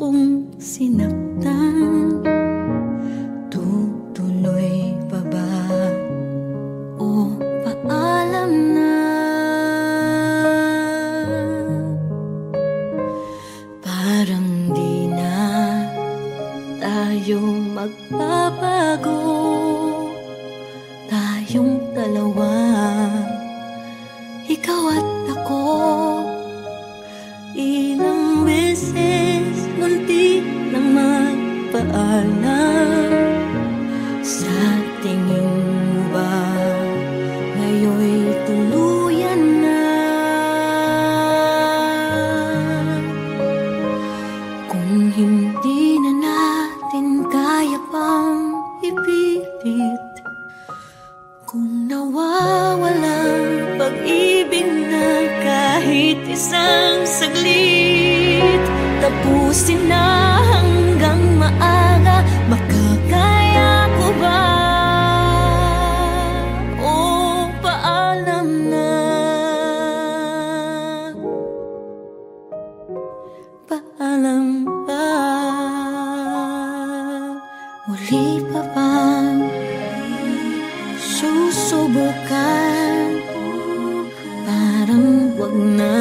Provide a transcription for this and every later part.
kong sinaktan, tutuloy pa ba o paalam na? Parang di na tayo magbabago, tayong dalawa, ikaw at ako. Ilang beses muntik nang magpaalam, sa tingin mo ba ngayon'y tuluyan na? Kung hindi na natin kaya pang ipilit, kung nawawalang pag-ibig na kahit isang saglit, tapusin na hanggang maaga, makakaya ko ba o paalam na? Paalam ba? Muli pa bang susubukan? Parang wag na,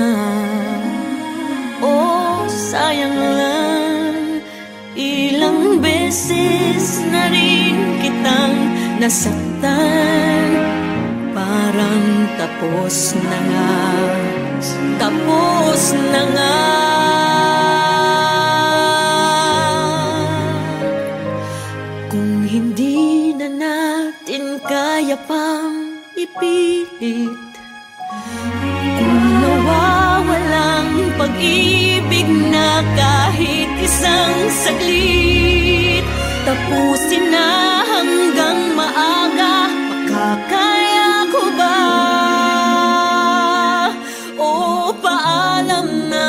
oh sayang lang. Ilang beses na rin kitang nasaktan, parang tapos na nga, tapos na nga. Kung hindi na natin kaya pang ipilit, kung nawawalang pag-ibig na kahit isang saglit, tapusin na hanggang maaga, makakaya ko ba o paalam na?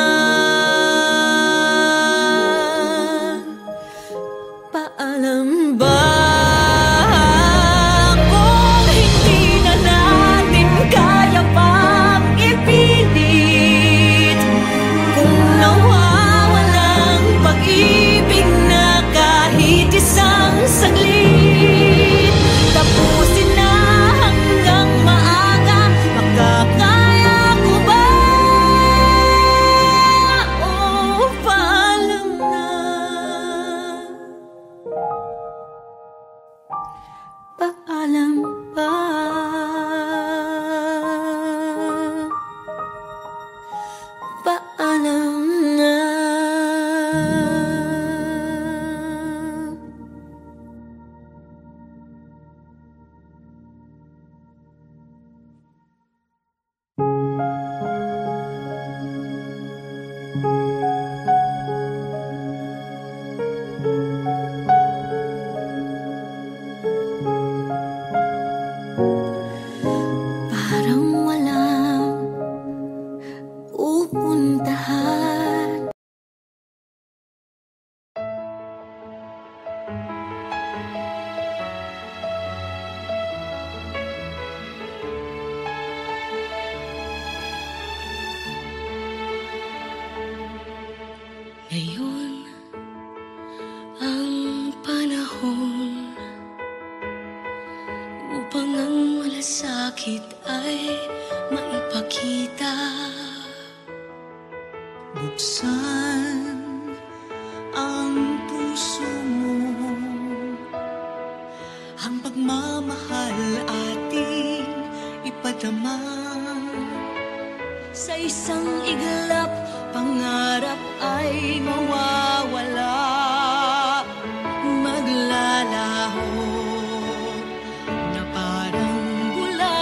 Paalam ba? Kung hindi na natin kaya pang ipilit, kung nawawalang pag-ibig na kahit isang saglit, tapusin na hanggang maaga, makakaya ko ba o paalam na? Paalam ba? Paalam na. Parang walang pupuntahan. Ngayon ang panahon upang ang malasakit ay maipakita. Buksan ang puso mo, ang pagmamahal ating ipadama. Sa isang iglap, pangarap ay mawawala, maglalaho na parang bula.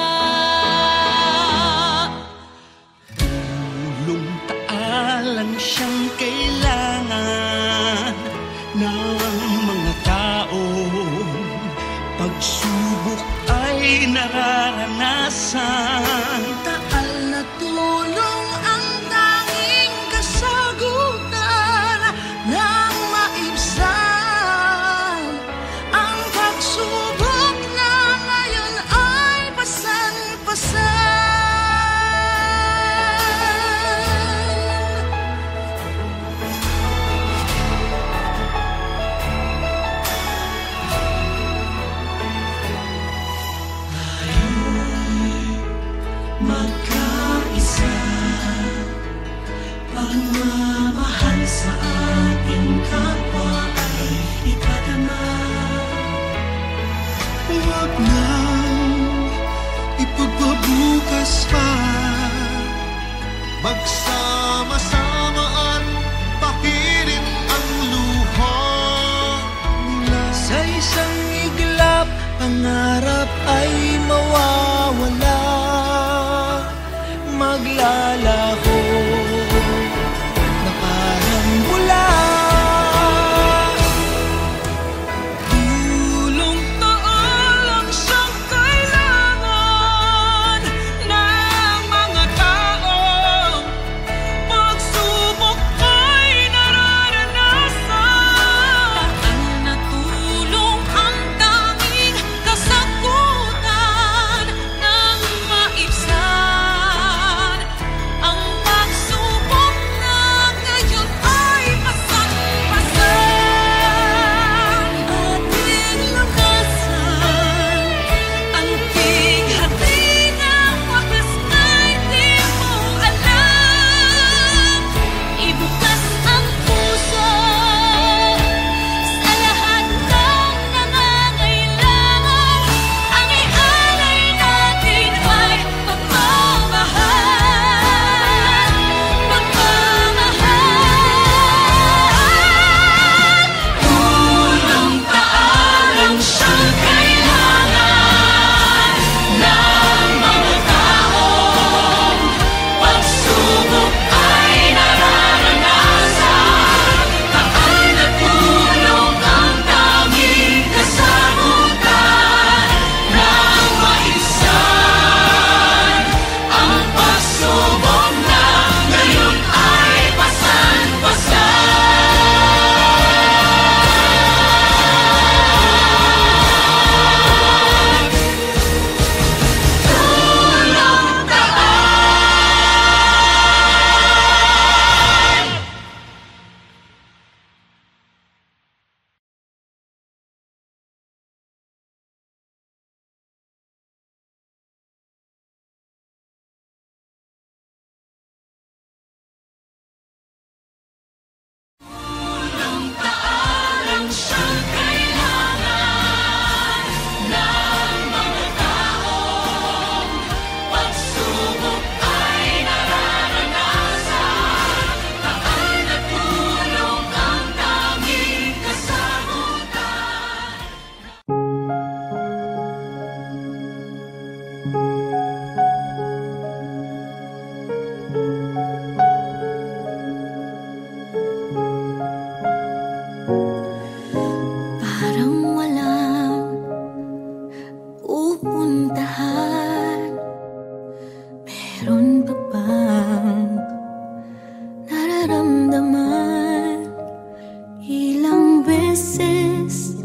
Tulong taalan siyang kailangan ng mga tao, pagsubok ay nararanasan. Taal na tulong ang tanging kasagutan ng maibsan. Ang pagsubok na ngayon ay pasan-pasan.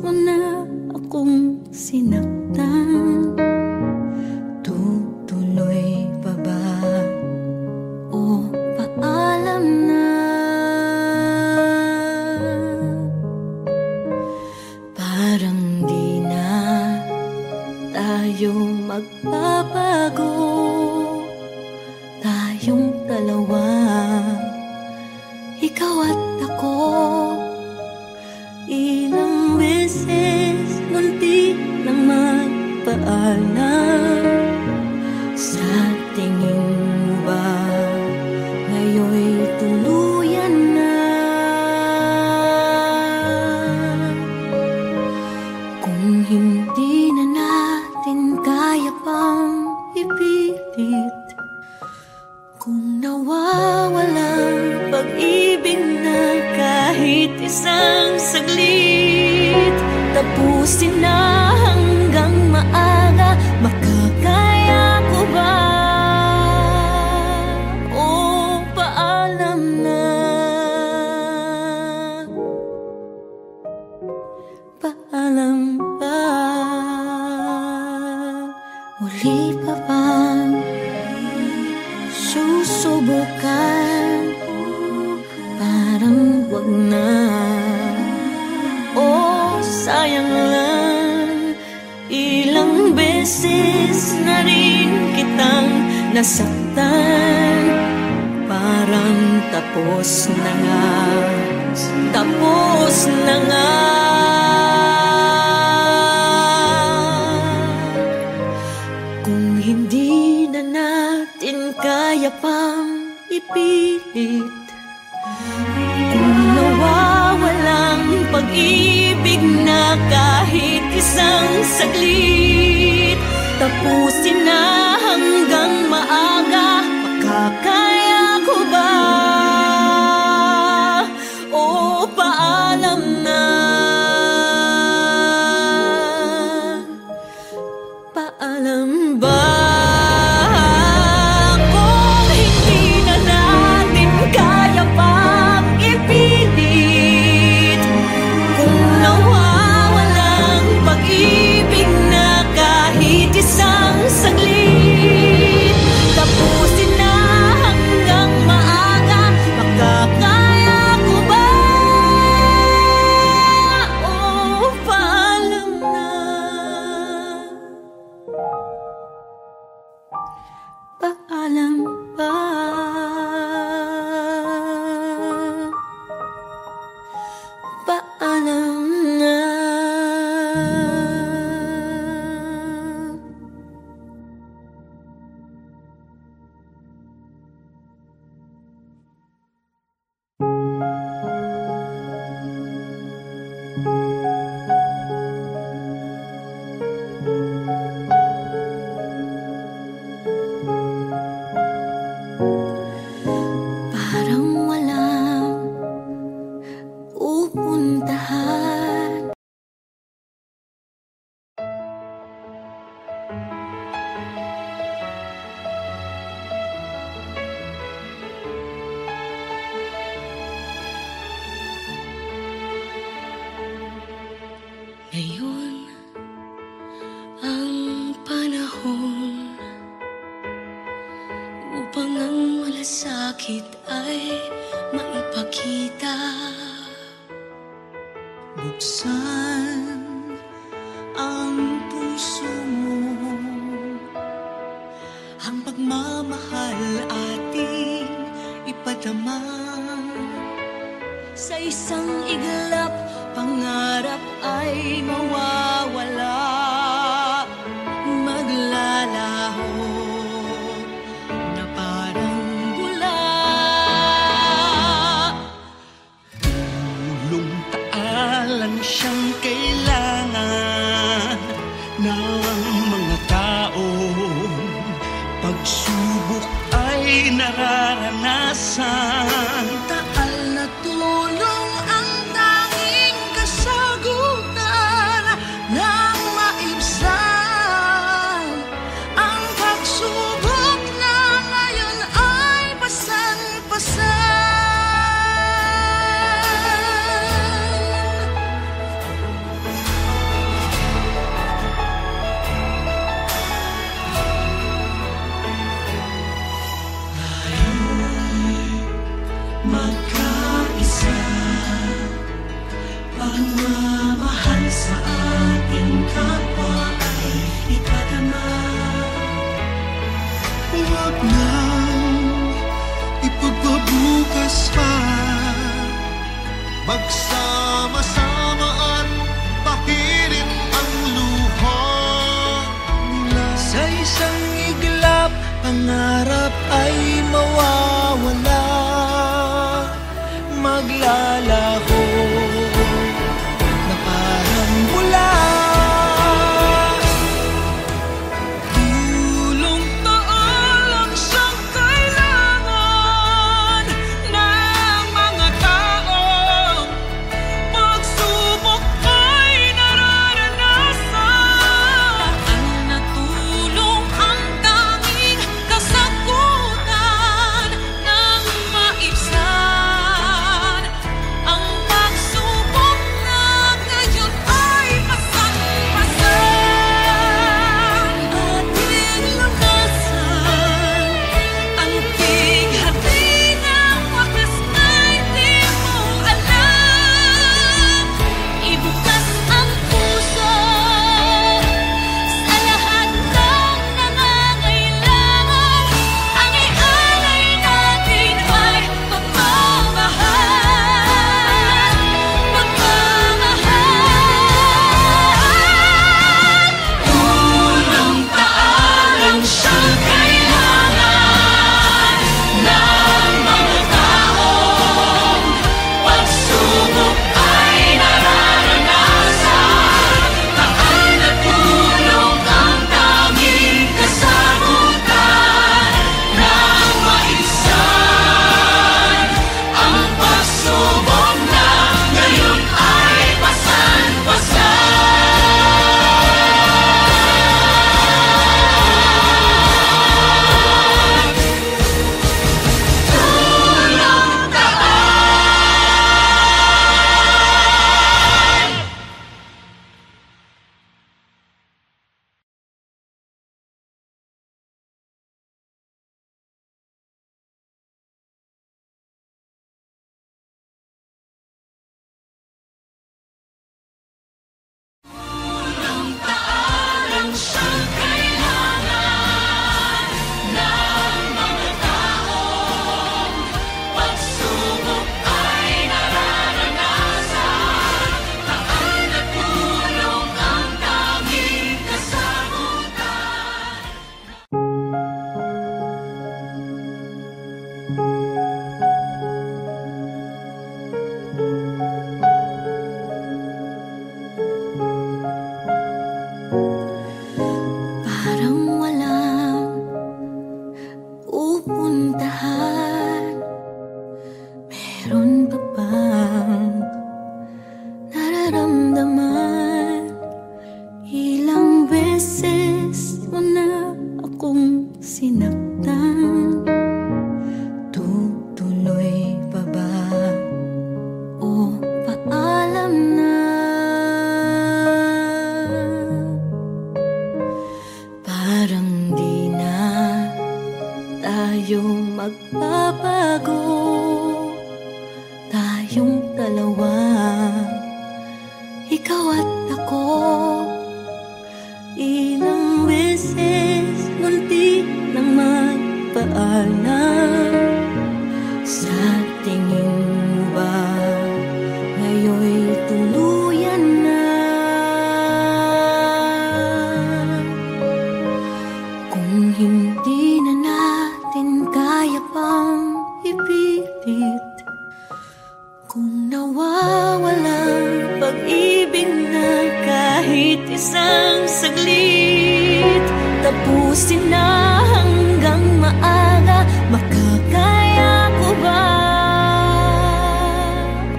mo na akong sinaktan. Tutuloy pa ba o paalam na? Parang di na tayo magbabago, tayong dalawa, ikaw at ako. Ilang beses muntik nang magpaalam. Sa tingin mo ba ngayon'y tuluyan na? Kung hindi na natin kaya pang ipilit, kung nawawalang pag-ibig na kahit isang saglit, tapusin na hanggang maaga, makakaya ko ba? O paalam na? Paalam ba? Muli pa bang susubukan? Parang wag na, oh sayang lang. Ilang beses na rin kitang nasaktan. Parang tapos na nga, tapos na nga. Kung hindi na natin kaya pang ipilit, kung nawawalang pag-ibig na kahit isang saglit, tapusin na hanggang maaga, makakaya ko ba? O paalam na? Paalam ba? Kung hindi na natin kaya pang ipilit, kung nawawalang pag-ibig na kahit isang saglit, tapusin na hanggang maaga, makakaya ko ba? O paalam na? Paalam ba? Paalam na? Parang walang pupuntahan. Ngayon ang panahon upang ang malasakit ay maipakita. Buksan ang puso mo, ang pagmamahal ating ipadama. Sa isang iglap, pangarap ay mawawala, maglalaho na parang bula. Tulong taalang siyang kailangan ng mga tao, pagsubok ay nararanasan. Taal na tulong ang tanging kasagutan ng maibsan. Ang pagsubok na ngayon ay pasan-pasan. pagmamahal sa ating kapwa ay ipadama. Huwag nang ipagpabukas pa, magsama-sama at pakirin ang luha nila. Sa isang iglap, pangarap ay mawawala, maglalaho na parang bula. Tulong taalang siyang kailangan ng mga taong pagsubok ay nararanasan. Ang natulong ang tanging kasagutan ng maibsan. Ang pagsubok na ngayon ay pasan-pasan. Ating lunasan ang bighati ng wakas ay di mo alam. Ibukas ang puso sa lahat ng nangangailangan. Ang ialay natin ay pagmamahal, pagmamahal. Tulong taalang siyang kailangan ng mga taong pagsubok ay nararanasan. Taal na tulong ang tanging kasagutan ng maibsan. Ang pagsubok na ngayon ay pasan-pasan. Tulong taan. Tulong taalang siyang kailangan ng mga taong pagsubok ay nararanasan. Taal na tulong ang tanging kasagutan. Parang walang pupuntahan, meron pa bang nararamdaman? Ilang beses mo na akong sinaktan, tutuloy pa ba o paalam na? Parang di na tayo magbabago, tayong dalawa, ikaw at ako. Ilang beses muntik nang magpaalam, sa tingin mo ba ngayon'y tuluyan na? Kung hindi na natin kaya pang ipilit, kung nawawalang pag-ibig na kahit isang saglit, tapusin na hanggang maaga, makakaya ko ba?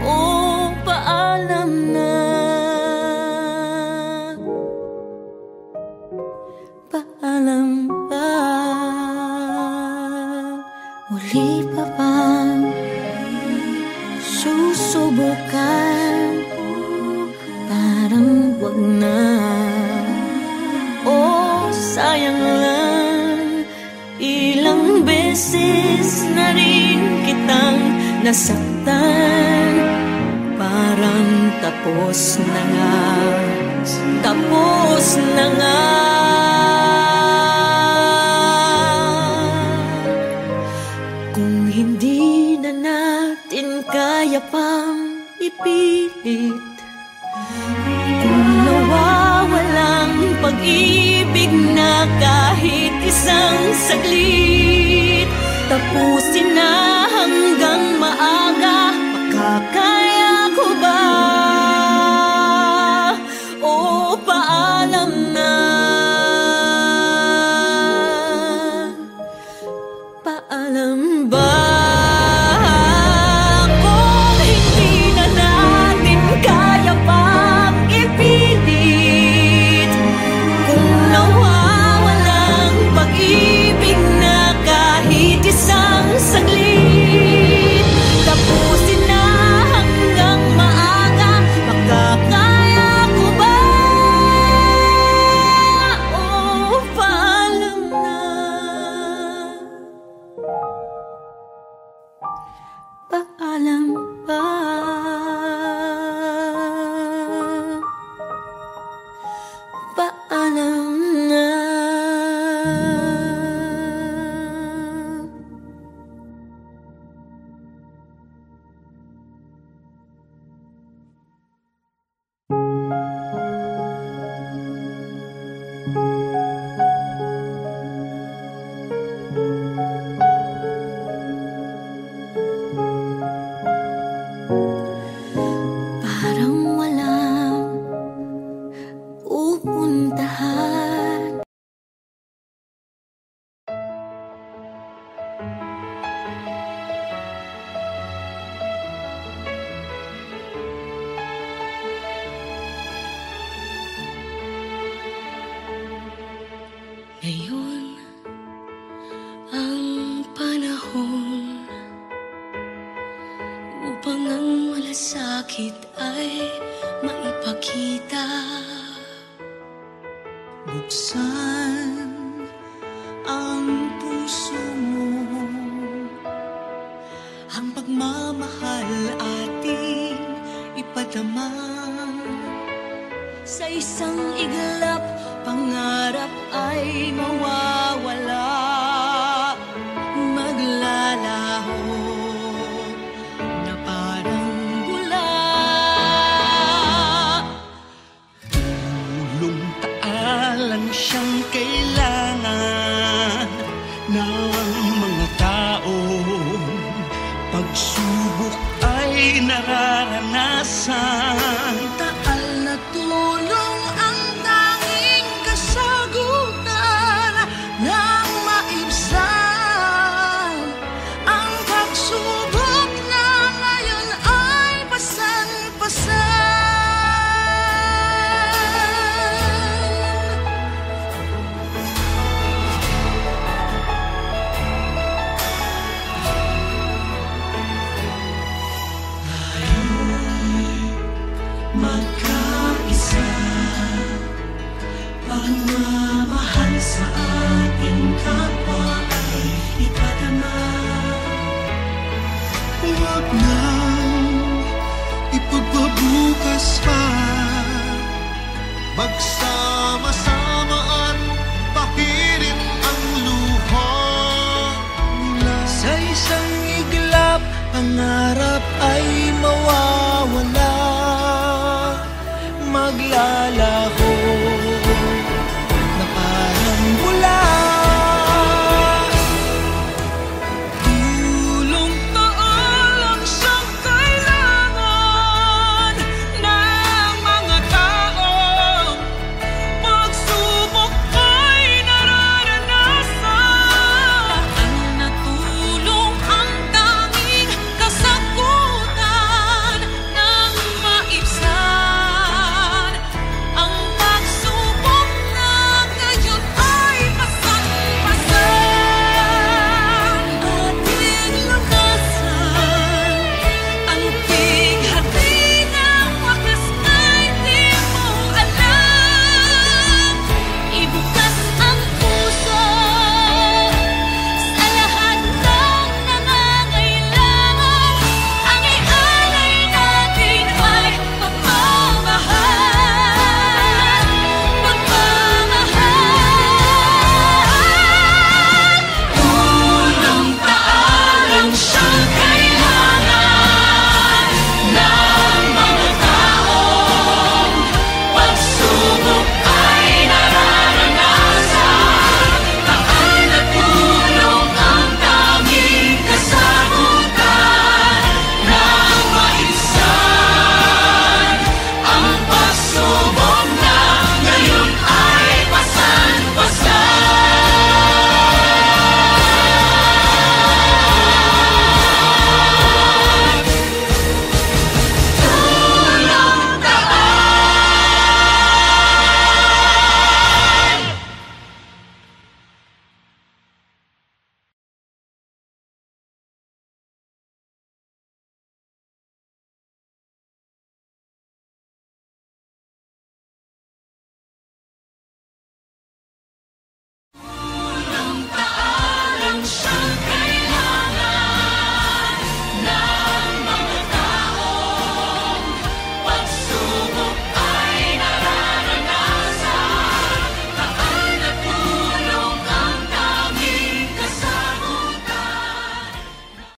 O paalam na, paalam ba? Muli pa bang susubukan? Parang wag na, oh sayang lang. Ilang beses na rin kitang nasaktan, parang tapos na nga, tapos na nga. Kung hindi na natin kaya pang ipilit, kung nawawalang pag-ibig na kahit isang saglit, tapusin na hanggang maaga, makakaya ko ba? O paalam na, paalam ba? Kung hindi na natin kaya pang ipilit, kung nawawalang pag-ibig na kahit isang saglit, tapusin na hanggang maaga, makakaya ko ba? O paalam na, paalam ba? Paalam na. Parang walang pupuntahan. Ngayon ang panahon upang ang malasakit ay maipakita. Buksan ang puso mo, ang pagmamahal ating ipadama. Sa isang iglap, pangarap ay mawawala, maglalaho na parang bula. Tulong taalang siyang kailangan ng mga tao, pagsubok ay nararanasan. Taal na tulong ang tanging kasagutan ng maibsan. Ang pagsubok na ngayon ay pasan-pasan. Magkaisa, pagmamahal sa ating kapwa ay ipadama. Huwag na